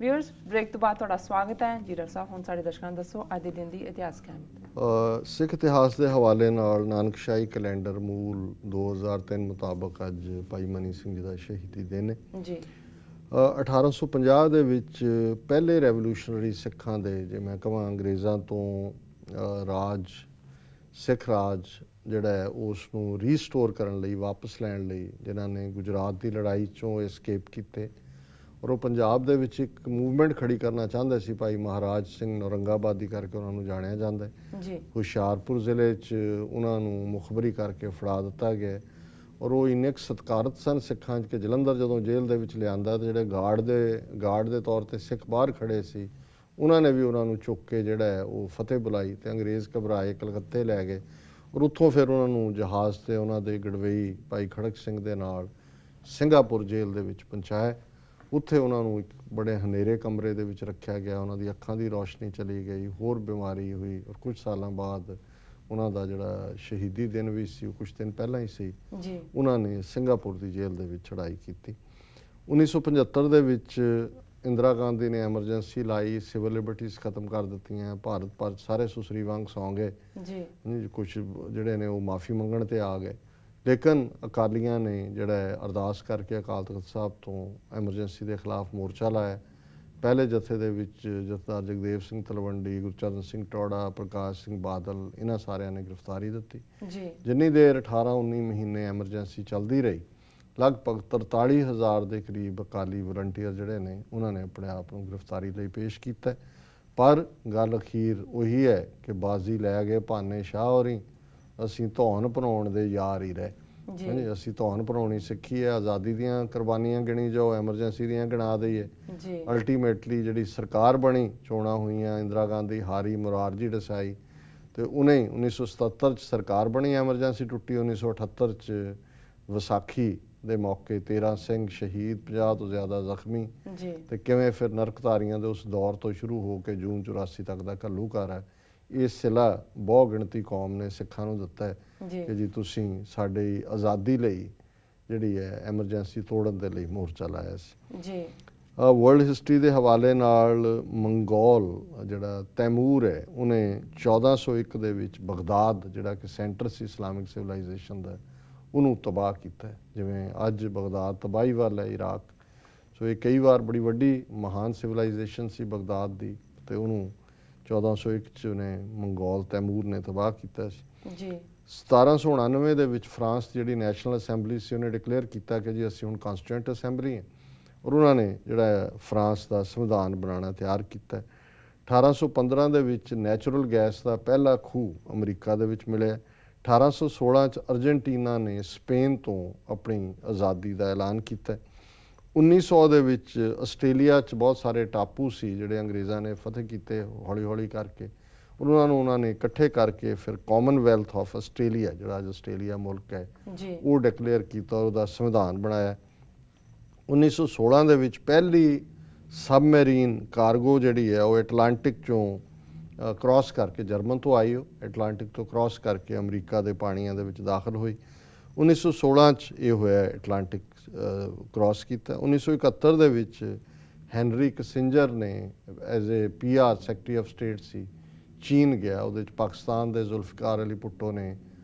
Viewers break तो बाद ਤੁਹਾਡਾ ਸਵਾਗਤ ਹੈ ਜੀਰਾ ਸਾਹਿਬ। ਹੁਣ ਸਾਡੇ ਦਰਸ਼ਕਾਂ ਨੂੰ ਦੱਸੋ ਅੱਜ ਦੇ ਦਿਨ ਦੀ ਇਤਿਹਾਸਕ ਅਹਿਮੀਅਤ। ਸਿੱਖ ਇਤਿਹਾਸ ਦੇ ਹਵਾਲੇ ਨਾਲ ਨਾਨਕਸ਼ਾਹੀ ਕੈਲੰਡਰ ਮੂਲ 2003 ਮੁਤਾਬਕ ਅੱਜ ਭਾਈ ਮਨੀ ਸਿੰਘ ਜੀ ਦਾ ਸ਼ਹੀਦੀ ਦਿਨ ਹੈ ਜੀ। 1850 ਦੇ ਵਿੱਚ ਪਹਿਲੇ ਰੈਵੋਲੂਸ਼ਨਰੀ ਸਿੱਖਾਂ ਦੇ, ਜੇ ਮੈਂ ਕਹਾਂ ਅੰਗਰੇਜ਼ਾਂ ਤੋਂ ਰਾਜ, ਸਿੱਖ ਰਾਜ ਜਿਹੜਾ ਹੈ ਉਸ ਨੂੰ ਰੀਸਟੋਰ ਕਰਨ ਲਈ, ਵਾਪਸ ਲੈਣ ਲਈ, ਜਿਨ੍ਹਾਂ ਨੇ ਗੁਜਰਾਤ ਦੀ ਲੜਾਈ 'ਚੋਂ ਐਸਕੇਪ ਕੀਤੇ ਔਰ ਉਹ ਪੰਜਾਬ ਦੇ ਵਿੱਚ ਇੱਕ ਮੂਵਮੈਂਟ ਖੜੀ ਕਰਨਾ ਚਾਹੁੰਦੇ ਸੀ। ਭਾਈ ਮਹਾਰਾਜ ਸਿੰਘ ਨੌਰੰਗਾਬਾਦੀ ਕਰਕੇ ਉਹਨਾਂ ਨੂੰ ਜਾਣਿਆ ਜਾਂਦਾ ਹੈ ਜੀ। ਹੁਸ਼ਿਆਰਪੁਰ ਜ਼ਿਲ੍ਹੇ 'ਚ ਉਹਨਾਂ ਨੂੰ ਮੁਖਬਰੀ ਕਰਕੇ ਫੜਾ ਦਿੱਤਾ ਗਿਆ ਔਰ ਉਹ ਇੰਨੇ ਕੁ ਸਤਿਕਾਰਤ ਸਨ ਸਿੱਖਾਂ 'ਚ ਕਿ ਜਲੰਧਰ ਜਦੋਂ ਜੇਲ੍ਹ ਦੇ ਵਿੱਚ ਲਿਆਂਦਾ ਤਾਂ ਜਿਹੜੇ ਗਾਰਡ ਦੇ ਤੌਰ 'ਤੇ ਸਿੱਖ ਬਾਹਰ ਖੜੇ ਸੀ, ਉਹਨਾਂ ਨੇ ਵੀ ਉਹਨਾਂ ਨੂੰ ਚੁੱਕ ਕੇ ਜਿਹੜਾ ਹੈ ਉਹ ਫਤਿਹ ਬੁਲਾਈ ਅਤੇ ਅੰਗਰੇਜ਼ ਘਬਰਾਏ, ਕਲਕੱਤੇ ਲੈ ਗਏ ਔਰ ਉੱਥੋਂ ਫਿਰ ਉਹਨਾਂ ਨੂੰ ਜਹਾਜ਼ 'ਤੇ ਉਹਨਾਂ ਦੇ ਗੜਵਈ ਭਾਈ ਖੜਕ ਸਿੰਘ ਦੇ ਨਾਲ ਸਿੰਗਾਪੁਰ ਜੇਲ੍ਹ ਦੇ ਵਿੱਚ ਪਹੁੰਚਾਇਆ। ਉੱਥੇ ਉਹਨਾਂ ਨੂੰ ਇੱਕ ਬੜੇ ਹਨੇਰੇ ਕਮਰੇ ਦੇ ਵਿੱਚ ਰੱਖਿਆ ਗਿਆ, ਉਹਨਾਂ ਦੀ ਅੱਖਾਂ ਦੀ ਰੌਸ਼ਨੀ ਚਲੀ ਗਈ, ਹੋਰ ਬਿਮਾਰੀ ਹੋਈ ਔਰ ਕੁਝ ਸਾਲਾਂ ਬਾਅਦ ਉਹਨਾਂ ਦਾ ਜਿਹੜਾ ਸ਼ਹੀਦੀ ਦਿਨ ਵੀ ਸੀ ਉਹ ਕੁਛ ਦਿਨ ਪਹਿਲਾਂ ਹੀ ਸੀ ਜੀ। ਉਹਨਾਂ ਨੇ ਸਿੰਗਾਪੁਰ ਦੀ ਜੇਲ੍ਹ ਦੇ ਵਿੱਚ ਚੜ੍ਹਾਈ ਕੀਤੀ। 1975 ਦੇ ਵਿੱਚ ਇੰਦਰਾ ਗਾਂਧੀ ਨੇ ਐਮਰਜੈਂਸੀ ਲਾਈ, ਸਿਵਲ ਲਿਬਰਟੀਜ਼ ਖਤਮ ਕਰ ਦਿੱਤੀਆਂ, ਭਾਰਤ ਭਰ ਸਾਰੇ ਸੁਸਰੀ ਵਾਂਗ ਸੌਂ ਗਏ ਜੀ। ਕੁਛ ਜਿਹੜੇ ਨੇ ਉਹ ਮਾਫੀ ਮੰਗਣ 'ਤੇ ਆ ਗਏ, ਲੇਕਿਨ ਅਕਾਲੀਆਂ ਨੇ ਜਿਹੜਾ ਹੈ ਅਰਦਾਸ ਕਰਕੇ ਅਕਾਲ ਤਖਤ ਸਾਹਿਬ ਤੋਂ ਐਮਰਜੈਂਸੀ ਦੇ ਖਿਲਾਫ ਮੋਰਚਾ ਲਾਇਆ। ਪਹਿਲੇ ਜਥੇ ਦੇ ਵਿੱਚ ਜਥੇਦਾਰ ਜਗਦੇਵ ਸਿੰਘ ਤਲਵੰਡੀ, ਗੁਰਚਰਨ ਸਿੰਘ ਟੌੜਾ, ਪ੍ਰਕਾਸ਼ ਸਿੰਘ ਬਾਦਲ, ਇਹਨਾਂ ਸਾਰਿਆਂ ਨੇ ਗ੍ਰਿਫਤਾਰੀ ਦਿੱਤੀ ਜੀ। ਜਿੰਨੀ ਦੇਰ 18-19 ਮਹੀਨੇ ਐਮਰਜੈਂਸੀ ਚੱਲਦੀ ਰਹੀ, ਲਗਭਗ 43,000 ਦੇ ਕਰੀਬ ਅਕਾਲੀ ਵਲੰਟੀਅਰ ਜਿਹੜੇ ਨੇ ਉਹਨਾਂ ਨੇ ਆਪਣੇ ਆਪ ਨੂੰ ਗ੍ਰਿਫਤਾਰੀ ਲਈ ਪੇਸ਼ ਕੀਤਾ। ਪਰ ਗੱਲ ਅਖੀਰ ਉਹੀ ਹੈ ਕਿ ਬਾਜ਼ੀ ਲੈ ਗਏ ਭਾਨੇ ਸ਼ਾਹ ਹੋਰੀ, ਅਸੀਂ ਧੌਣ ਭਰਾਉਣ ਦੇ ਯਾਰ ਹੀ ਰਹੇ ਜੀ। ਅਸੀਂ ਧੌਣ ਭਰਾਉਣੀ ਸਿੱਖੀ ਹੈ, ਆਜ਼ਾਦੀ ਦੀਆਂ ਕੁਰਬਾਨੀਆਂ ਗਿਣੀ ਜਾਓ, ਐਮਰਜੈਂਸੀ ਦੀਆਂ ਗਿਣਾ ਦਈਏ। ਅਲਟੀਮੇਟਲੀ ਜਿਹੜੀ ਸਰਕਾਰ ਬਣੀ, ਚੋਣਾਂ ਹੋਈਆਂ, ਇੰਦਰਾ ਗਾਂਧੀ ਹਾਰੀ, ਮੁਰਾਰਜੀ ਦੇਸਾਈ, ਅਤੇ ਉਹਨੇ 1977 'ਚ ਸਰਕਾਰ ਬਣੀ, ਐਮਰਜੈਂਸੀ ਟੁੱਟੀ। 1978 'ਚ ਵਿਸਾਖੀ ਦੇ ਮੌਕੇ 13 ਸਿੰਘ ਸ਼ਹੀਦ, 50 ਤੋਂ ਜ਼ਿਆਦਾ ਜ਼ਖਮੀ, ਅਤੇ ਕਿਵੇਂ ਫਿਰ ਨਰਕਧਾਰੀਆਂ ਦੇ ਉਸ ਦੌਰ ਤੋਂ ਸ਼ੁਰੂ ਹੋ ਕੇ ਜੂਨ 84 ਤੱਕ ਦਾ ਘੱਲੂਘਾਰਾ ਹੈ। ਇਹ ਸਿਲਾ ਬਹੁ ਗਿਣਤੀ ਕੌਮ ਨੇ ਸਿੱਖਾਂ ਨੂੰ ਦਿੱਤਾ ਹੈ ਕਿ ਜੀ ਤੁਸੀਂ ਸਾਡੀ ਆਜ਼ਾਦੀ ਲਈ ਜਿਹੜੀ ਹੈ ਐਮਰਜੈਂਸੀ ਤੋੜਨ ਦੇ ਲਈ ਮੋਰਚਾ ਲਾਇਆ ਸੀ ਜੀ। ਵਰਲਡ ਹਿਸਟਰੀ ਦੇ ਹਵਾਲੇ ਨਾਲ ਮੰਗੋਲ ਜਿਹੜਾ ਤੈਮੂਰ ਹੈ, ਉਹਨੇ 1401 ਦੇ ਵਿੱਚ ਬਗਦਾਦ ਜਿਹੜਾ ਕਿ ਸੈਂਟਰ ਸੀ ਇਸਲਾਮਿਕ ਸਿਵਲਾਈਜੇਸ਼ਨ ਦਾ, ਉਹਨੂੰ ਤਬਾਹ ਕੀਤਾ। ਜਿਵੇਂ ਅੱਜ ਬਗਦਾਦ ਤਬਾਹੀ ਵੱਲ ਹੈ, ਇਰਾਕ, ਸੋ ਇਹ ਕਈ ਵਾਰ ਬੜੀ ਵੱਡੀ ਮਹਾਨ ਸਿਵਲਾਈਜੇਸ਼ਨ ਸੀ ਬਗਦਾਦ ਦੀ, ਅਤੇ ਉਹਨੂੰ 1401 'ਚ ਉਹਨੇ ਮੰਗੋਲ ਤੈਮੂਰ ਨੇ ਤਬਾਹ ਕੀਤਾ ਸੀ ਜੀ। 1799 ਦੇ ਵਿੱਚ ਫਰਾਂਸ ਜਿਹੜੀ ਨੈਸ਼ਨਲ ਅਸੈਂਬਲੀ ਸੀ ਉਹਨੇ ਡਿਕਲੇਅਰ ਕੀਤਾ ਕਿ ਜੀ ਅਸੀਂ ਹੁਣ ਕਾਂਸਟੀਟਿਊਂਟ ਅਸੈਂਬਲੀ ਹੈ ਔਰ ਉਹਨਾਂ ਨੇ ਜਿਹੜਾ ਫਰਾਂਸ ਦਾ ਸੰਵਿਧਾਨ ਬਣਾਉਣਾ ਤਿਆਰ ਕੀਤਾ। 1815 ਦੇ ਵਿੱਚ ਨੈਚੁਰਲ ਗੈਸ ਦਾ ਪਹਿਲਾ ਖੂਹ ਅਮਰੀਕਾ ਦੇ ਵਿੱਚ ਮਿਲਿਆ। 1816 'ਚ ਅਰਜਨਟੀਨਾ ਨੇ ਸਪੇਨ ਤੋਂ ਆਪਣੀ ਆਜ਼ਾਦੀ ਦਾ ਐਲਾਨ ਕੀਤਾ। 1900 ਦੇ ਵਿੱਚ ਆਸਟ੍ਰੇਲੀਆ 'ਚ ਬਹੁਤ ਸਾਰੇ ਟਾਪੂ ਸੀ ਜਿਹੜੇ ਅੰਗਰੇਜ਼ਾਂ ਨੇ ਫਤਿਹ ਕੀਤੇ ਹੌਲੀ ਹੌਲੀ ਕਰਕੇ, ਉਹਨਾਂ ਨੇ ਇਕੱਠੇ ਕਰਕੇ ਫਿਰ ਕਾਮਨਵੈਲਥ ਆਫ ਆਸਟ੍ਰੇਲੀਆ, ਜਿਹੜਾ ਅੱਜ ਆਸਟ੍ਰੇਲੀਆ ਮੁਲਕ ਹੈ, ਉਹ ਡਿਕਲੇਅਰ ਕੀਤਾ, ਉਹਦਾ ਸੰਵਿਧਾਨ ਬਣਾਇਆ। 1916 ਦੇ ਵਿੱਚ ਪਹਿਲੀ ਸਬਮੈਰੀਨ ਕਾਰਗੋ ਜਿਹੜੀ ਹੈ ਉਹ ਐਟਲਾਂਟਿਕ 'ਚੋਂ ਕ੍ਰਾਸ ਕਰਕੇ, ਜਰਮਨ ਤੋਂ ਆਈ, ਉਹ ਐਟਲਾਂਟਿਕ ਤੋਂ ਕ੍ਰਾਸ ਕਰਕੇ ਅਮਰੀਕਾ ਦੇ ਪਾਣੀਆਂ ਦੇ ਵਿੱਚ ਦਾਖਲ ਹੋਈ। 1916 'ਚ ਇਹ ਹੋਇਆ, ਐਟਲਾਂਟਿਕ ਕ੍ਰਾਸ ਕੀਤਾ। 1971 ਦੇ ਵਿੱਚ ਹੈਨਰੀ ਕਿਸਿੰਜਰ ਨੇ as a PR secretary of state ਸੀ, ਚੀਨ ਗਿਆ, ਉਹਦੇ 'ਚ ਪਾਕਿਸਤਾਨ ਦੇ ਜ਼ੁਲਫਿਕਾਰ ਅਲੀ ਭੁੱਟੋ ਨੇ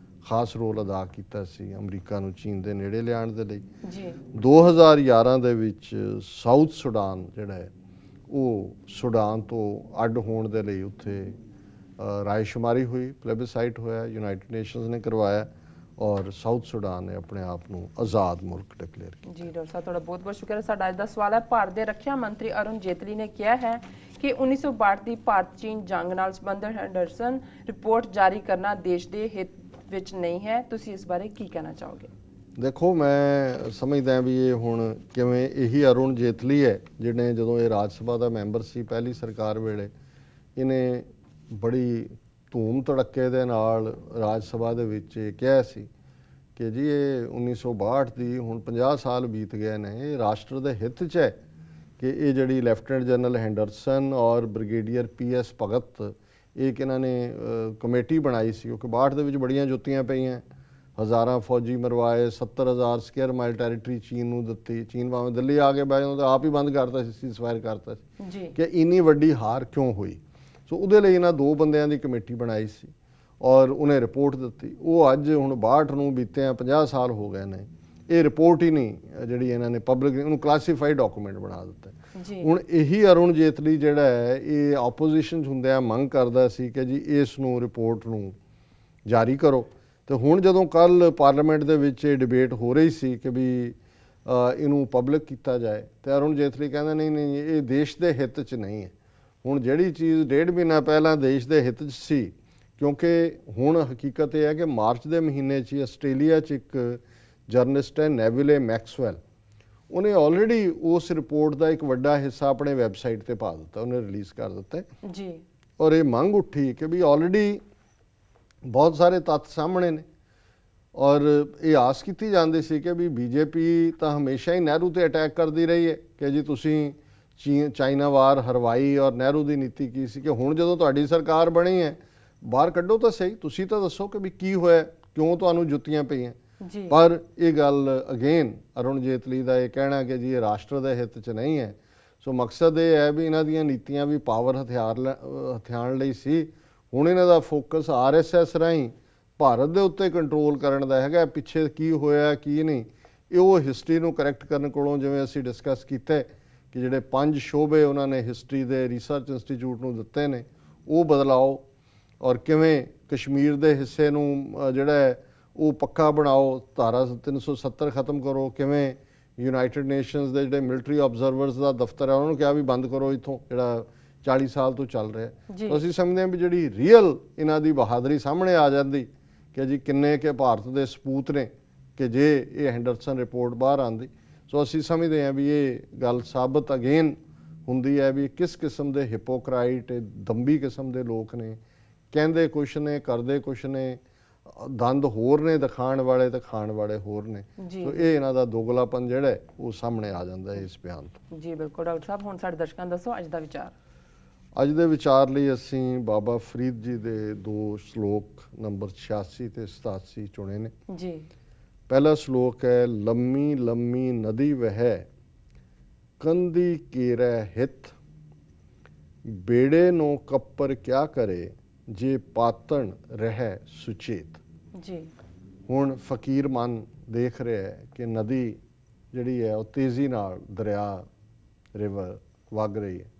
ਖਾਸ ਰੋਲ ਅਦਾ ਕੀਤਾ ਸੀ ਅਮਰੀਕਾ ਨੂੰ ਚੀਨ ਦੇ ਨੇੜੇ ਲਿਆਉਣ ਦੇ ਲਈ। 2011 ਦੇ ਵਿੱਚ ਸਾਊਥ ਸੁਡਾਨ ਜਿਹੜਾ ਹੈ ਉਹ ਸੁਡਾਨ ਤੋਂ ਅੱਡ ਹੋਣ ਦੇ ਲਈ ਉੱਥੇ ਰਾਏਸ਼ੁਮਾਰੀ ਹੋਈ, ਪਲੇਬਿਸਾਈਟ ਹੋਇਆ, ਯੂਨਾਈਟਿਡ ਨੇਸ਼ਨਸ ਨੇ ਕਰਵਾਇਆ ਔਰ ਸਾਊਥ ਸੁਡਾਨ ਨੇ ਆਪਣੇ ਆਪ ਨੂੰ ਆਜ਼ਾਦ ਮੁਲਕ ਡਿਕਲੇਅਰ ਕੀਤਾ ਜੀ। ਡਾਕਟਰ ਸਾਹਿਬ ਤੁਹਾਡਾ ਬਹੁਤ ਬਹੁਤ ਸ਼ੁਕਰ ਹੈ। ਸਾਡਾ ਅੱਜ ਦਾ ਸਵਾਲ ਹੈ, ਭਾਰਤ ਦੇ ਰੱਖਿਆ ਮੰਤਰੀ ਅਰੁਣ ਜੇਤਲੀ ਨੇ ਕਿਹਾ ਹੈ ਕਿ 1962 ਦੀ ਭਾਰਤ ਚੀਨ ਜੰਗ ਨਾਲ ਸੰਬੰਧਿਤ ਹੈਂਡਰਸਨ ਰਿਪੋਰਟ ਜਾਰੀ ਕਰਨਾ ਦੇਸ਼ ਦੇ ਹਿੱਤ ਵਿੱਚ ਨਹੀਂ ਹੈ। ਤੁਸੀਂ ਇਸ ਬਾਰੇ ਕੀ ਕਹਿਣਾ ਚਾਹੋਗੇ? ਦੇਖੋ, ਮੈਂ ਸਮਝਦਾ ਵੀ ਇਹ ਹੁਣ ਕਿਵੇਂ ਇਹੀ ਅਰੁਣ ਜੇਤਲੀ ਹੈ ਜਿਹਨੇ ਜਦੋਂ ਇਹ ਰਾਜ ਸਭਾ ਦਾ ਮੈਂਬਰ ਸੀ ਪਹਿਲੀ ਸਰਕਾਰ ਵੇਲੇ, ਇਹਨੇ ਬੜੀ ਧੂਮ ਧੜੱਕੇ ਦੇ ਨਾਲ ਰਾਜ ਸਭਾ ਦੇ ਵਿੱਚ ਕਿਹਾ ਸੀ ਕਿ ਜੀ ਇਹ 1962 ਦੀ ਹੁਣ 50 ਸਾਲ ਬੀਤ ਗਏ ਨੇ, ਇਹ ਰਾਸ਼ਟਰ ਦੇ ਹਿੱਤ 'ਚ ਹੈ ਕਿ ਇਹ ਜਿਹੜੀ ਲੈਫਟੀਨੈਂਟ ਜਨਰਲ ਹੈਂਡਰਸਨ ਔਰ ਬ੍ਰਿਗੇਡੀਅਰ PS ਭਗਤ, ਇੱਕ ਇਹਨਾਂ ਨੇ ਕਮੇਟੀ ਬਣਾਈ ਸੀ ਕਿਉਂਕਿ 62 ਦੇ ਵਿੱਚ ਬੜੀਆਂ ਜੁੱਤੀਆਂ ਪਈਆਂ, ਹਜ਼ਾਰਾਂ ਫੌਜੀ ਮਰਵਾਏ, 70,000 ਸਕੁਅਰ ਮਾਈਲ ਟੈਰੀਟਰੀ ਚੀਨ ਨੂੰ ਦਿੱਤੀ। ਚੀਨ ਭਾਵੇਂ ਦਿੱਲੀ ਆ ਕੇ ਬਹਿ ਜਾਂਦਾ, ਆਪ ਹੀ ਬੰਦ ਕਰਤਾ ਸੀ, ਸੀਜ਼ਫਾਇਰ ਕਰਤਾ ਸੀ ਜੀ ਕਿ ਇੰਨੀ ਵੱਡੀ ਹਾਰ ਕਿਉਂ ਹੋਈ। ਸੋ ਉਹਦੇ ਲਈ ਇਹਨਾਂ 2 ਬੰਦਿਆਂ ਦੀ ਕਮੇਟੀ ਬਣਾਈ ਸੀ ਔਰ ਉਹਨੇ ਰਿਪੋਰਟ ਦਿੱਤੀ। ਉਹ ਅੱਜ ਹੁਣ 62 ਨੂੰ ਬੀਤਿਆਂ 50 ਸਾਲ ਹੋ ਗਏ ਨੇ, ਇਹ ਰਿਪੋਰਟ ਹੀ ਨਹੀਂ ਜਿਹੜੀ ਇਹਨਾਂ ਨੇ ਪਬਲਿਕ, ਉਹਨੂੰ ਕਲਾਸੀਫਾਈਡ ਡਾਕੂਮੈਂਟ ਬਣਾ ਦਿੱਤਾ। ਜੀ ਹੁਣ ਇਹੀ ਅਰੁਣ ਜੇਤਲੀ ਜਿਹੜਾ ਹੈ ਇਹ ਆਪੋਜੀਸ਼ਨ 'ਚ ਹੁੰਦਿਆਂ ਮੰਗ ਕਰਦਾ ਸੀ ਕਿ ਜੀ ਇਸ ਨੂੰ ਰਿਪੋਰਟ ਨੂੰ ਜਾਰੀ ਕਰੋ। ਤੇ ਹੁਣ ਜਦੋਂ ਕੱਲ ਪਾਰਲੀਮੈਂਟ ਦੇ ਵਿੱਚ ਇਹ ਡਿਬੇਟ ਹੋ ਰਹੀ ਸੀ ਕਿ ਵੀ ਇਹਨੂੰ ਪਬਲਿਕ ਕੀਤਾ ਜਾਏ, ਤੇ ਅਰੁਣ ਜੇਤਲੀ ਕਹਿੰਦਾ ਨਹੀਂ ਨਹੀਂ ਇਹ ਦੇਸ਼ ਦੇ ਹਿੱਤ 'ਚ ਨਹੀਂ ਹੈ। ਹੁਣ ਜਿਹੜੀ ਚੀਜ਼ 1.5 ਮਹੀਨਾ ਪਹਿਲਾਂ ਦੇਸ਼ ਦੇ ਹਿੱਤ 'ਚ ਸੀ, ਕਿਉਂਕਿ ਹੁਣ ਹਕੀਕਤ ਇਹ ਹੈ ਕਿ ਮਾਰਚ ਦੇ ਮਹੀਨੇ 'ਚ ਆਸਟ੍ਰੇਲੀਆ 'ਚ ਇੱਕ ਜਰਨਲਿਸਟ ਹੈ ਨੈਵਿਲੇ ਮੈਕਸਵੈਲ, ਉਹਨੇ ਆਲਰੇਡੀ ਉਸ ਰਿਪੋਰਟ ਦਾ ਇੱਕ ਵੱਡਾ ਹਿੱਸਾ ਆਪਣੇ ਵੈਬਸਾਈਟ ਤੇ ਪਾ ਦਿੱਤਾ, ਉਹਨੇ ਰਿਲੀਜ਼ ਕਰ ਦਿੱਤਾ ਜੀ। ਔਰ ਇਹ ਮੰਗ ਉੱਠੀ ਕਿ ਵੀ ਆਲਰੇਡੀ ਬਹੁਤ ਸਾਰੇ ਤੱਥ ਸਾਹਮਣੇ ਨੇ ਔਰ ਇਹ ਆਸ ਕੀਤੀ ਜਾਂਦੀ ਸੀ ਕਿ ਵੀ ਬੀਜੇਪੀ ਤਾਂ ਹਮੇਸ਼ਾ ਹੀ ਨਹਿਰੂ ਤੇ ਅਟੈਕ ਕਰਦੀ ਰਹੀ ਹੈ ਕਿ ਜੀ ਤੁਸੀਂ ਚਾਈਨਾ ਵਾਰ ਹਰਵਾਈ, ਔਰ ਨਹਿਰੂ ਦੀ ਨੀਤੀ ਕੀ ਸੀ ਕਿ ਹੁਣ ਜਦੋਂ ਤੁਹਾਡੀ ਸਰਕਾਰ ਬਣੀ ਹੈ ਬਾਹਰ ਕੱਢੋ ਤਾਂ ਸਹੀ, ਤੁਸੀਂ ਤਾਂ ਦੱਸੋ ਕਿ ਵੀ ਕੀ ਹੋਇਆ, ਕਿਉਂ ਤੁਹਾਨੂੰ ਜੁੱਤੀਆਂ ਪਈਆਂ। ਜੀ ਪਰ ਇਹ ਗੱਲ ਅਗੇਨ ਅਰੁਣ ਜੇਤਲੀ ਦਾ ਇਹ ਕਹਿਣਾ ਕਿ ਜੀ ਇਹ ਰਾਸ਼ਟਰ ਦੇ ਹਿੱਤ 'ਚ ਨਹੀਂ ਹੈ। ਸੋ ਮਕਸਦ ਇਹ ਹੈ ਵੀ ਇਹਨਾਂ ਦੀਆਂ ਨੀਤੀਆਂ ਵੀ ਪਾਵਰ ਹਥਿਆਉਣ ਲਈ ਸੀ। ਹੁਣ ਇਹਨਾਂ ਦਾ ਫੋਕਸ RSS ਰਾਹੀਂ ਭਾਰਤ ਦੇ ਉੱਤੇ ਕੰਟਰੋਲ ਕਰਨ ਦਾ ਹੈਗਾ। ਪਿੱਛੇ ਕੀ ਹੋਇਆ ਕੀ ਨਹੀਂ, ਇਹ ਉਹ ਹਿਸਟਰੀ ਨੂੰ ਕਰੈਕਟ ਕਰਨ ਕੋਲੋਂ, ਜਿਵੇਂ ਅਸੀਂ ਡਿਸਕਸ ਕੀਤਾ ਕਿ ਜਿਹੜੇ 5 ਸ਼ੋਬੇ ਉਹਨਾਂ ਨੇ ਹਿਸਟਰੀ ਦੇ ਰਿਸਰਚ ਇੰਸਟੀਚਿਊਟ ਨੂੰ ਦਿੱਤੇ ਨੇ, ਉਹ ਬਦਲਾਓ ਔਰ ਕਿਵੇਂ ਕਸ਼ਮੀਰ ਦੇ ਹਿੱਸੇ ਨੂੰ ਜਿਹੜਾ ਹੈ ਉਹ ਪੱਕਾ ਬਣਾਓ, ਧਾਰਾ 370 ਖਤਮ ਕਰੋ, ਕਿਵੇਂ ਯੂਨਾਈਟਿਡ ਨੇਸ਼ਨਸ ਦੇ ਜਿਹੜੇ ਮਿਲਟਰੀ ਆਬਜ਼ਰਵਰਸ ਦਾ ਦਫ਼ਤਰ ਹੈ ਉਹਨਾਂ ਨੂੰ ਕਿਹਾ ਵੀ ਬੰਦ ਕਰੋ ਇੱਥੋਂ, ਜਿਹੜਾ 40 ਸਾਲ ਤੋਂ ਚੱਲ ਰਿਹਾ। ਤਾਂ ਅਸੀਂ ਸਮਝਦੇ ਹਾਂ ਵੀ ਜਿਹੜੀ ਰੀਅਲ ਇਹਨਾਂ ਦੀ ਬਹਾਦਰੀ ਸਾਹਮਣੇ ਆ ਜਾਂਦੀ ਕਿ ਜੀ ਕਿੰਨੇ ਕਿ ਭਾਰਤ ਦੇ ਸਪੂਤ ਨੇ ਕਿ ਜੇ ਇਹ ਹੈਂਡਰਸਨ ਰਿਪੋਰਟ ਬਾਹਰ ਆਉਂਦੀ। ਸੋ ਅਸੀਂ ਸਮਝਦੇ ਹਾਂ ਵੀ ਇਹ ਗੱਲ ਸਾਬਤ ਅਗੇਨ ਹੁੰਦੀ ਹੈ ਵੀ ਕਿਸ ਕਿਸਮ ਦੇ ਹਿਪੋਕਰਾਈਟ, ਦੰਬੀ ਕਿਸਮ ਦੇ ਲੋਕ ਨੇ, ਕਹਿੰਦੇ ਕੁਛ ਨੇ ਕਰਦੇ ਕੁਛ ਨੇ, ਦੰਦ ਹੋਰ ਨੇ ਦਿਖਾਉਣ ਵਾਲੇ ਤੇ ਖਾਣ ਵਾਲੇ ਹੋਰ ਨੇ। ਸੋ ਇਹ ਇਹਨਾਂ ਦਾ ਦੋਗਲਾਪਨ ਜਿਹੜਾ ਉਹ ਸਾਹਮਣੇ ਆ ਜਾਂਦਾ ਹੈ ਇਸ ਬਿਆਨ ਤੋਂ। ਜੀ ਬਿਲਕੁਲ ਡਾਕਟਰ ਸਾਹਿਬ, ਹੁਣ ਸਾਡੇ ਦਰਸ਼ਕਾਂ ਨੂੰ ਦੱਸੋ ਅੱਜ ਦਾ ਵਿਚਾਰ। ਅੱਜ ਦੇ ਵਿਚਾਰ ਲਈ ਅਸੀਂ ਬਾਬਾ ਫਰੀਦ ਜੀ ਦੇ 2 ਸ਼ਲੋਕ ਨੰਬਰ 86 ਤੇ 87 ਚੁਣੇ ਨੇ। ਜੀ ਪਹਿਲਾ ਸ਼ਲੋਕ ਹੈ, ਲੰਮੀ ਲੰਮੀ ਨਦੀ ਵਹਿ ਕੰਦੀ ਕੀਰੈ ਹਿਤ, ਬੇੜੇ ਨੂੰ ਕੱਪਰ ਕਿਆ ਕਰੇ ਜੇ ਪਾਤਣ ਰਹਿ ਸੁਚੇਤ। ਜੀ ਹੁਣ ਫਕੀਰ ਮਨ ਦੇਖ ਰਿਹਾ ਹੈ ਕਿ ਨਦੀ ਜਿਹੜੀ ਹੈ ਉਹ ਤੇਜ਼ੀ ਨਾਲ ਦਰਿਆ ਰਿਵਰ ਵਗ ਰਹੀ ਹੈ,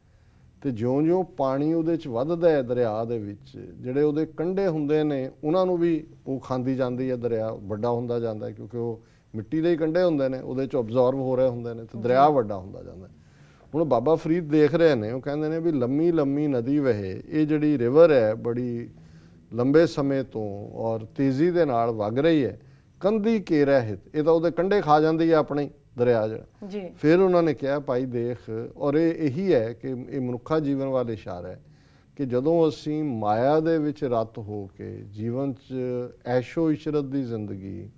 ਤੇ ਜਿਉਂ-ਜਿਉਂ ਪਾਣੀ ਉਹਦੇ 'ਚ ਵੱਧਦਾ ਹੈ ਦਰਿਆ ਦੇ ਵਿੱਚ, ਜਿਹੜੇ ਉਹਦੇ ਕੰਢੇ ਹੁੰਦੇ ਨੇ ਉਹਨਾਂ ਨੂੰ ਵੀ ਉਹ ਖਾਂਦੀ ਜਾਂਦੀ ਹੈ, ਦਰਿਆ ਵੱਡਾ ਹੁੰਦਾ ਜਾਂਦਾ ਹੈ ਕਿਉਂਕਿ ਉਹ ਮਿੱਟੀ ਦੇ ਹੀ ਕੰਢੇ ਹੁੰਦੇ ਨੇ, ਉਹਦੇ 'ਚ ਅਬਜ਼ੌਰਬ ਹੋ ਰਹੇ ਹੁੰਦੇ ਨੇ, ਤੇ ਦਰਿਆ ਵੱਡਾ ਹੁੰਦਾ ਜਾਂਦਾ। ਹੁਣ ਬਾਬਾ ਫਰੀਦ ਦੇਖ ਰਹੇ ਨੇ, ਉਹ ਕਹਿੰਦੇ ਨੇ ਵੀ ਲੰਮੀ ਲੰਮੀ ਨਦੀ ਵਹੇ, ਇਹ ਜਿਹੜੀ ਰਿਵਰ ਹੈ ਬੜੀ ਲੰਬੇ ਸਮੇਂ ਤੋਂ ਔਰ ਤੇਜ਼ੀ ਦੇ ਨਾਲ ਵਗ ਰਹੀ ਹੈ, ਕੰਦੀ ਕੇਰਾ ਹਿਤ, ਇਹ ਤਾਂ ਉਹਦੇ ਕੰਢੇ ਖਾ ਜਾਂਦੀ ਹੈ ਆਪਣੇ ਦਰਿਆ ਜਿਹੜਾ। ਜੀ ਫਿਰ ਉਹਨਾਂ ਨੇ ਕਿਹਾ ਭਾਈ ਦੇਖ, ਔਰ ਇਹੀ ਹੈ ਕਿ ਇਹ ਮਨੁੱਖਾ ਜੀਵਨ ਵੱਲ ਇਸ਼ਾਰਾ ਹੈ ਕਿ ਜਦੋਂ ਅਸੀਂ ਮਾਇਆ ਦੇ ਵਿੱਚ ਰਤ ਹੋ ਕੇ ਜੀਵਨ 'ਚ ਐਸ਼ੋ ਇਸ਼ਰਤ ਦੀ ਜ਼ਿੰਦਗੀ,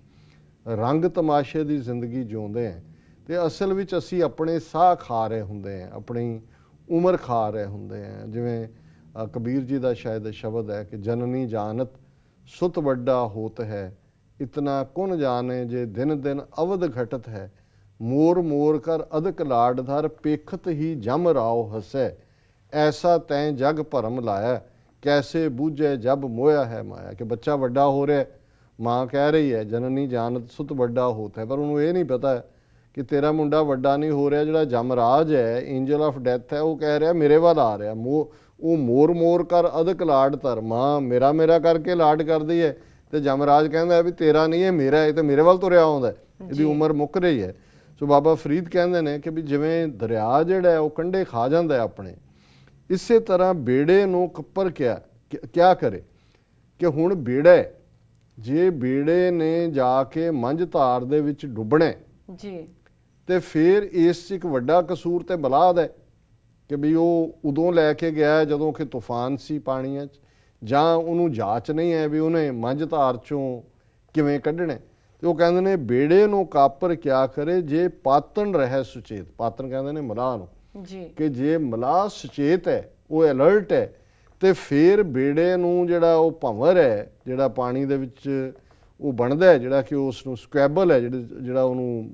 ਰੰਗ ਤਮਾਸ਼ੇ ਦੀ ਜ਼ਿੰਦਗੀ ਜਿਉਂਦੇ ਹਾਂ, ਤੇ ਅਸਲ ਵਿੱਚ ਅਸੀਂ ਆਪਣੇ ਸਾਹ ਖਾ ਰਹੇ ਹੁੰਦੇ ਹਾਂ, ਆਪਣੀ ਉਮਰ ਖਾ ਰਹੇ ਹੁੰਦੇ ਹਾਂ। ਜਿਵੇਂ ਕਬੀਰ ਜੀ ਦਾ ਸ਼ਾਇਦ ਸ਼ਬਦ ਹੈ ਕਿ ਜਨਨੀ ਜਾਨਤ ਸੁਤ ਵੱਡਾ ਹੋਤ ਹੈ, ਇਤਨਾ ਕੁਨ ਜਾਣੇ ਜੇ ਦਿਨ ਦਿਨ ਅਵਧ ਘਟਤ ਹੈ, ਮੋਰ ਮੋਰ ਕਰ ਅਧਿਕ ਲਾਡ ਧਰ, ਪੇਖਤ ਹੀ ਜਮ ਰਾਓ ਹਸੈ, ਐਸਾ ਤੈਂ ਜਗ ਭਰਮ ਲਾਇਆ, ਕੈਸੇ ਬੂਝੇ ਜਬ ਮੋਇਆ ਹੈ ਮਾਇਆ। ਕਿ ਬੱਚਾ ਵੱਡਾ ਹੋ ਰਿਹਾ, ਮਾਂ ਕਹਿ ਰਹੀ ਹੈ ਜਨਨੀ ਜਾਨਤ ਸੁਤ ਵੱਡਾ ਹੋਤ ਹੈ, ਪਰ ਉਹਨੂੰ ਇਹ ਨਹੀਂ ਪਤਾ ਕਿ ਤੇਰਾ ਮੁੰਡਾ ਵੱਡਾ ਨਹੀਂ ਹੋ ਰਿਹਾ, ਜਿਹੜਾ ਜਮਰਾਜ ਹੈ, ਐਂਜਲ ਆਫ ਡੈਥ ਹੈ, ਉਹ ਕਹਿ ਰਿਹਾ ਮੇਰੇ ਵੱਲ ਆ ਰਿਹਾ। ਉਹ ਮੋਰ ਮੋਰ ਕਰ ਅਧਿਕ ਲਾਡ ਧਰ, ਮਾਂ ਮੇਰਾ ਮੇਰਾ ਕਰਕੇ ਲਾਡ ਕਰਦੀ ਹੈ, ਤੇ ਜਮਰਾਜ ਕਹਿੰਦਾ ਵੀ ਤੇਰਾ ਨਹੀਂ, ਇਹ ਮੇਰਾ, ਇਹ ਤੇ ਮੇਰੇ ਵੱਲ ਤੁਰਿਆ ਆਉਂਦਾ, ਇਹਦੀ ਉਮਰ ਮੁੱਕ ਰਹੀ ਹੈ। ਸੋ ਬਾਬਾ ਫਰੀਦ ਕਹਿੰਦੇ ਨੇ ਕਿ ਵੀ ਜਿਵੇਂ ਦਰਿਆ ਜਿਹੜਾ ਉਹ ਕੰਢੇ ਖਾ ਜਾਂਦਾ ਹੈ ਆਪਣੇ, ਇਸੇ ਤਰ੍ਹਾਂ ਬੇੜੇ ਨੂੰ ਕੱਪਰ ਕਿਆ ਕਰੇ, ਕਿ ਹੁਣ ਬੇੜਾ, ਜੇ ਬੇੜੇ ਨੇ ਜਾ ਕੇ ਮੰਝ ਧਾਰ ਦੇ ਵਿੱਚ ਡੁੱਬਣਾ ਜੀ, ਤੇ ਫਿਰ ਇਸ 'ਚ ਇੱਕ ਵੱਡਾ ਕਸੂਰ ਤੇ ਬਲਾਦ ਹੈ ਕਿ ਵੀ ਉਹ ਉਦੋਂ ਲੈ ਕੇ ਗਿਆ ਜਦੋਂ ਕਿ ਤੂਫਾਨ ਸੀ ਪਾਣੀਆਂ 'ਚ, ਜਾਂ ਉਹਨੂੰ ਜਾਂਚ ਨਹੀਂ ਹੈ ਵੀ ਉਹਨੇ ਮੰਝ ਧਾਰ 'ਚੋਂ ਕਿਵੇਂ ਕੱਢਣਾ। ਤੇ ਉਹ ਕਹਿੰਦੇ ਨੇ ਬੇੜੇ ਨੂੰ ਕਾਪਰ ਕਿਆ ਕਰੇ ਜੇ ਪਾਤਣ ਰਹਿ ਸੁਚੇਤ। ਪਾਤਣ ਕਹਿੰਦੇ ਨੇ ਮਲਾਹ ਨੂੰ ਜੀ, ਕਿ ਜੇ ਮਲਾਹ ਸੁਚੇਤ ਹੈ, ਉਹ ਅਲਰਟ ਹੈ, ਤੇ ਫਿਰ ਬੇੜੇ ਨੂੰ ਜਿਹੜਾ ਉਹ ਭੰਵਰ ਹੈ, ਜਿਹੜਾ ਪਾਣੀ ਦੇ ਵਿੱਚ ਉਹ ਬਣਦਾ ਹੈ, ਜਿਹੜਾ ਕਿ ਉਸ ਨੂੰ ਸਕੁਐਬਲ ਹੈ, ਜਿਹੜਾ ਉਹਨੂੰ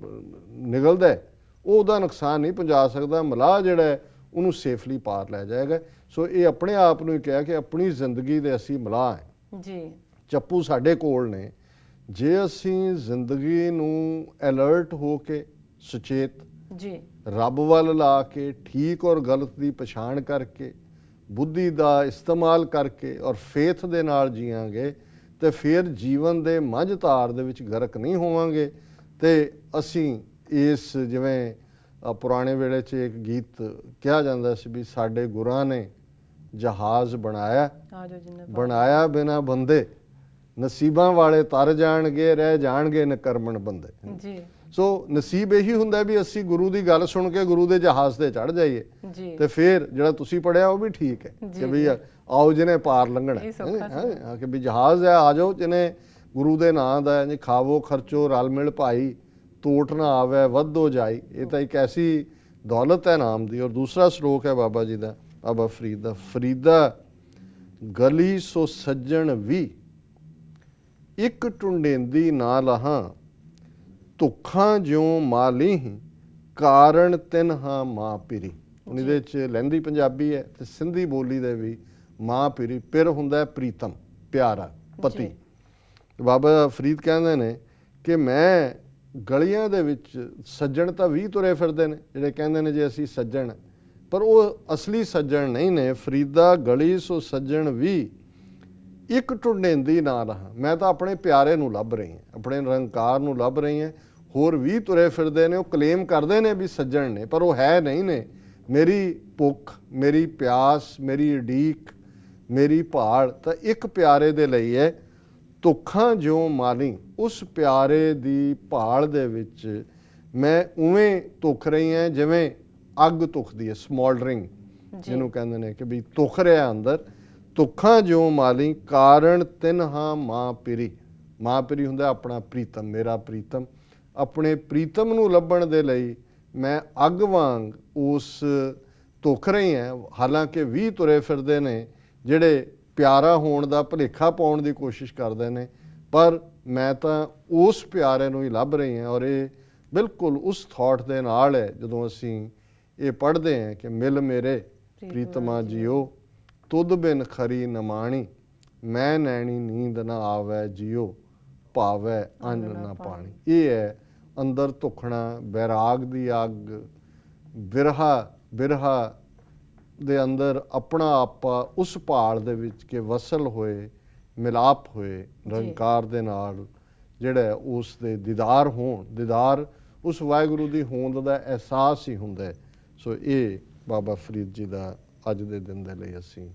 ਨਿਗਲਦਾ ਹੈ, ਉਹ ਉਹਦਾ ਨੁਕਸਾਨ ਨਹੀਂ ਪਹੁੰਚਾ ਸਕਦਾ। ਮਲਾਹ ਜਿਹੜਾ ਹੈ ਉਹਨੂੰ ਸੇਫਲੀ ਪਾਰ ਲੈ ਜਾਏਗਾ। ਸੋ ਇਹ ਆਪਣੇ ਆਪ ਨੂੰ ਹੀ ਕਿਹਾ ਕਿ ਆਪਣੀ ਜ਼ਿੰਦਗੀ ਦੇ ਅਸੀਂ ਮਲਾਹ ਹੈ ਜੀ। ਚੱਪੂ ਸਾਡੇ ਕੋਲ ਨੇ। ਜੇ ਅਸੀਂ ਜ਼ਿੰਦਗੀ ਨੂੰ ਅਲਰਟ ਹੋ ਕੇ, ਸੁਚੇਤ ਜੀ, ਰੱਬ ਵੱਲ ਲਾ ਕੇ, ਠੀਕ ਔਰ ਗਲਤ ਦੀ ਪਛਾਣ ਕਰਕੇ, ਬੁੱਧੀ ਦਾ ਇਸਤੇਮਾਲ ਕਰਕੇ ਔਰ ਫੇਥ ਦੇ ਨਾਲ ਜੀਵਾਂਗੇ ਤੇ ਫਿਰ ਜੀਵਨ ਦੇ ਮੱਝ ਧਾਰ ਦੇ ਵਿੱਚ ਗਰਕ ਨਹੀਂ ਹੋਵਾਂਗੇ। ਤੇ ਅਸੀਂ ਇਸ ਜਿਵੇਂ ਪੁਰਾਣੇ ਵੇਲੇ 'ਚ ਇੱਕ ਗੀਤ ਕਿਹਾ ਜਾਂਦਾ ਸੀ ਵੀ ਸਾਡੇ ਗੁਰਾਂ ਨੇ ਜਹਾਜ਼ ਬਣਾਇਆ, ਬਣਾਇਆ ਬਿਨਾ ਬੰਦੇ, ਨਸੀਬਾਂ ਵਾਲੇ ਤਰ ਜਾਣਗੇ, ਰਹਿ ਜਾਣਗੇ ਨਕਰਮਣ ਬੰਦੇ ਜੀ। ਸੋ ਨਸੀਬ ਇਹੀ ਹੁੰਦਾ ਵੀ ਅਸੀਂ ਗੁਰੂ ਦੀ ਗੱਲ ਸੁਣ ਕੇ ਗੁਰੂ ਦੇ ਜਹਾਜ਼ ਤੇ ਚੜ ਜਾਈਏ ਤੇ ਫਿਰ ਜਿਹੜਾ ਤੁਸੀਂ ਪੜਿਆ ਉਹ ਵੀ ਠੀਕ ਹੈ ਕਿ ਵੀ ਆਓ ਜਿਹਨੇ ਪਾਰ ਲੰਘਣਾ ਹੈ, ਕਿ ਵੀ ਜਹਾਜ਼ ਹੈ ਆ ਜਾਓ ਜਿਹਨੇ ਗੁਰੂ ਦੇ ਨਾਂ ਦਾ ਜੀ ਖਾਵੋ ਖਰਚੋ ਰਲ ਮਿਲ ਭਾਈ, ਟੋਟ ਨਾ ਆਵੇ ਵੱਧੋ ਜਾਈ। ਇਹ ਤਾਂ ਇੱਕ ਐਸੀ ਦੌਲਤ ਹੈ ਨਾਮ ਦੀ। ਔਰ ਦੂਸਰਾ ਸ਼ਲੋਕ ਹੈ ਬਾਬਾ ਜੀ ਦਾ, ਬਾਬਾ ਫਰੀਦ ਦਾ, ਫਰੀਦਾ ਗਲੀ ਸੋ ਸੱਜਣ ਵੀ, ਇੱਕ ਟੁੰਡੇਂਦੀ ਨਾ ਲਹਾਂ, ਧੁੱਖਾਂ ਜਿਉਂ ਮਾਲੀ, ਕਾਰਨ ਤਿੰਨ ਹਾਂ ਮਾਂ ਪਿਰੀ। ਹੁਣ ਇਹਦੇ 'ਚ ਲਹਿੰਦੀ ਪੰਜਾਬੀ ਹੈ ਤੇ ਸਿੰਧੀ ਬੋਲੀ ਦੇ ਵੀ ਮਾਂ ਪਿਰੀ। ਪਿਰ ਹੁੰਦਾ ਪ੍ਰੀਤਮ, ਪਿਆਰਾ, ਪਤੀ। ਬਾਬਾ ਫਰੀਦ ਕਹਿੰਦੇ ਨੇ ਕਿ ਮੈਂ ਗਲੀਆਂ ਦੇ ਵਿੱਚ, ਸੱਜਣ ਤਾਂ 20 ਤੁਰੇ ਫਿਰਦੇ ਨੇ ਜਿਹੜੇ ਕਹਿੰਦੇ ਨੇ ਜੇ ਅਸੀਂ ਸੱਜਣ, ਪਰ ਉਹ ਅਸਲੀ ਸੱਜਣ ਨਹੀਂ ਨੇ। ਫਰੀਦਾ ਗਲੀ ਸੋ ਸੱਜਣ ਵੀ, ਇੱਕ ਟੁੰਡੇਂਦੀ ਨਾ ਰਹਾ। ਮੈਂ ਤਾਂ ਆਪਣੇ ਪਿਆਰੇ ਨੂੰ ਲੱਭ ਰਹੀ ਹਾਂ, ਆਪਣੇ ਨਿਰੰਕਾਰ ਨੂੰ ਲੱਭ ਰਹੀ ਹਾਂ। ਹੋਰ 20 ਤੁਰੇ ਫਿਰਦੇ ਨੇ, ਉਹ ਕਲੇਮ ਕਰਦੇ ਨੇ ਵੀ ਸੱਜਣ ਨੇ, ਪਰ ਉਹ ਹੈ ਨਹੀਂ ਨੇ। ਮੇਰੀ ਭੁੱਖ, ਮੇਰੀ ਪਿਆਸ, ਮੇਰੀ ਉਡੀਕ, ਮੇਰੀ ਭਾਲ ਤਾਂ ਇੱਕ ਪਿਆਰੇ ਦੇ ਲਈ ਹੈ। ਧੁੱਖਾਂ ਜਿਉਂ ਮਾਲੀ, ਉਸ ਪਿਆਰੇ ਦੀ ਭਾਲ ਦੇ ਵਿੱਚ ਮੈਂ ਉਵੇਂ ਧੁੱਖ ਰਹੀ ਹਾਂ ਜਿਵੇਂ ਅੱਗ ਧੁੱਖਦੀ ਹੈ, ਸਮੋਲਡਰਿੰਗ ਜਿਹਨੂੰ ਕਹਿੰਦੇ ਨੇ, ਕਿ ਵੀ ਧੁੱਖ ਰਿਹਾ ਅੰਦਰ। ਧੁੱਖਾਂ ਜਿਉਂ ਮਾਲੀ, ਕਾਰਨ ਤਿੰਨ ਹਾਂ ਮਾਂ ਪਿਰੀ। ਮਾਂ ਪਿਰੀ ਹੁੰਦਾ ਆਪਣਾ ਪ੍ਰੀਤਮ, ਮੇਰਾ ਪ੍ਰੀਤਮ। ਆਪਣੇ ਪ੍ਰੀਤਮ ਨੂੰ ਲੱਭਣ ਦੇ ਲਈ ਮੈਂ ਅੱਗ ਵਾਂਗ ਉਸ ਧੁੱਖ ਰਹੀ ਹਾਂ। ਹਾਲਾਂਕਿ 20 ਤੁਰੇ ਫਿਰਦੇ ਨੇ ਜਿਹੜੇ ਪਿਆਰਾ ਹੋਣ ਦਾ ਭੁਲੇਖਾ ਪਾਉਣ ਦੀ ਕੋਸ਼ਿਸ਼ ਕਰਦੇ ਨੇ, ਪਰ ਮੈਂ ਤਾਂ ਉਸ ਪਿਆਰੇ ਨੂੰ ਹੀ ਲੱਭ ਰਹੀ ਹਾਂ। ਔਰ ਇਹ ਬਿਲਕੁਲ ਉਸ ਥਾਟ ਦੇ ਨਾਲ ਹੈ ਜਦੋਂ ਅਸੀਂ ਇਹ ਪੜ੍ਹਦੇ ਹਾਂ ਕਿ ਮਿਲ ਮੇਰੇ ਪ੍ਰੀਤਮਾ ਜੀਓ, ਤੁਧ ਬਿਨ ਖਰੀ ਨਮਾਣੀ, ਮੈਂ ਨੈਣੀ ਨੀਂਦ ਨਾ ਆਵੈ ਜੀਓ, ਭਾਵੈ ਅੰਨ ਨਾ ਪਾਣੀ। ਇਹ ਹੈ ਅੰਦਰ ਧੁਖਣਾ, ਬੈਰਾਗ ਦੀ ਅੱਗ, ਬਿਰਹਾ ਦੇ ਅੰਦਰ ਆਪਣਾ ਆਪਾ ਉਸ ਭਾਲ ਦੇ ਵਿੱਚ ਕਿ ਵਸਲ ਹੋਏ, ਮਿਲਾਪ ਹੋਏ ਨਿਰੰਕਾਰ ਦੇ ਨਾਲ, ਜਿਹੜਾ ਉਸ ਦੇ ਦੀਦਾਰ ਹੋਣ, ਦੀਦਾਰ ਉਸ ਵਾਹਿਗੁਰੂ ਦੀ ਹੋਂਦ ਦਾ ਅਹਿਸਾਸ ਹੀ ਹੁੰਦਾ। ਸੋ ਇਹ ਬਾਬਾ ਫਰੀਦ ਜੀ ਦਾ ਅੱਜ ਦੇ ਦਿਨ ਦੇ ਲਈ ਅਸੀਂ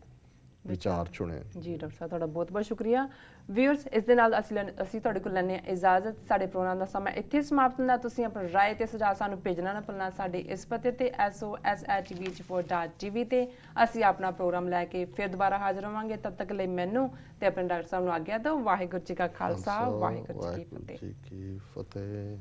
ਵਿਚਾਰ ਚੁਣਿਆ। ਜੀ ਡਾਕਟਰ ਸਾਹਿਬ, ਤੁਹਾਡਾ ਬਹੁਤ ਬਹੁਤ ਸ਼ੁਕਰੀਆ। ਵਿਊਅਰਸ, ਇਸ ਦੇ ਨਾਲ ਅਸੀਂ ਤੁਹਾਡੇ ਕੋਲ ਲੈਂਦੇ ਹਾਂ ਇਜਾਜ਼ਤ। ਸਾਡੇ ਪ੍ਰੋਗਰਾਮ ਦਾ ਸਮਾਂ ਇੱਥੇ ਸਮਾਪਤ ਹੁੰਦਾ। ਤੁਸੀਂ ਆਪਣੀ ਰਾਏ ਤੇ ਸੁਝਾਅ ਸਾਨੂੰ ਭੇਜਣਾ ਨਾ ਭੁੱਲਣਾ ਸਾਡੇ ਇਸ ਪਤੇ ਤੇ sos@tv4.tv ਤੇ। ਅਸੀਂ ਆਪਣਾ ਪ੍ਰੋਗਰਾਮ ਲੈ ਕੇ ਫਿਰ ਦੁਬਾਰਾ ਹਾਜ਼ਰ ਹੋਵਾਂਗੇ। ਤਦ ਤੱਕ ਲਈ ਮੈਨੂੰ ਤੇ ਆਪਣੇ ਡਾਕਟਰ ਸਾਹਿਬ ਨੂੰ ਆਗਿਆ ਦਿਓ। ਵਾਹਿਗੁਰੂ ਜੀ ਕਾ ਖਾਲਸਾ, ਵਾਹਿਗੁਰੂ ਜੀ ਕੀ ਫਤਿਹ।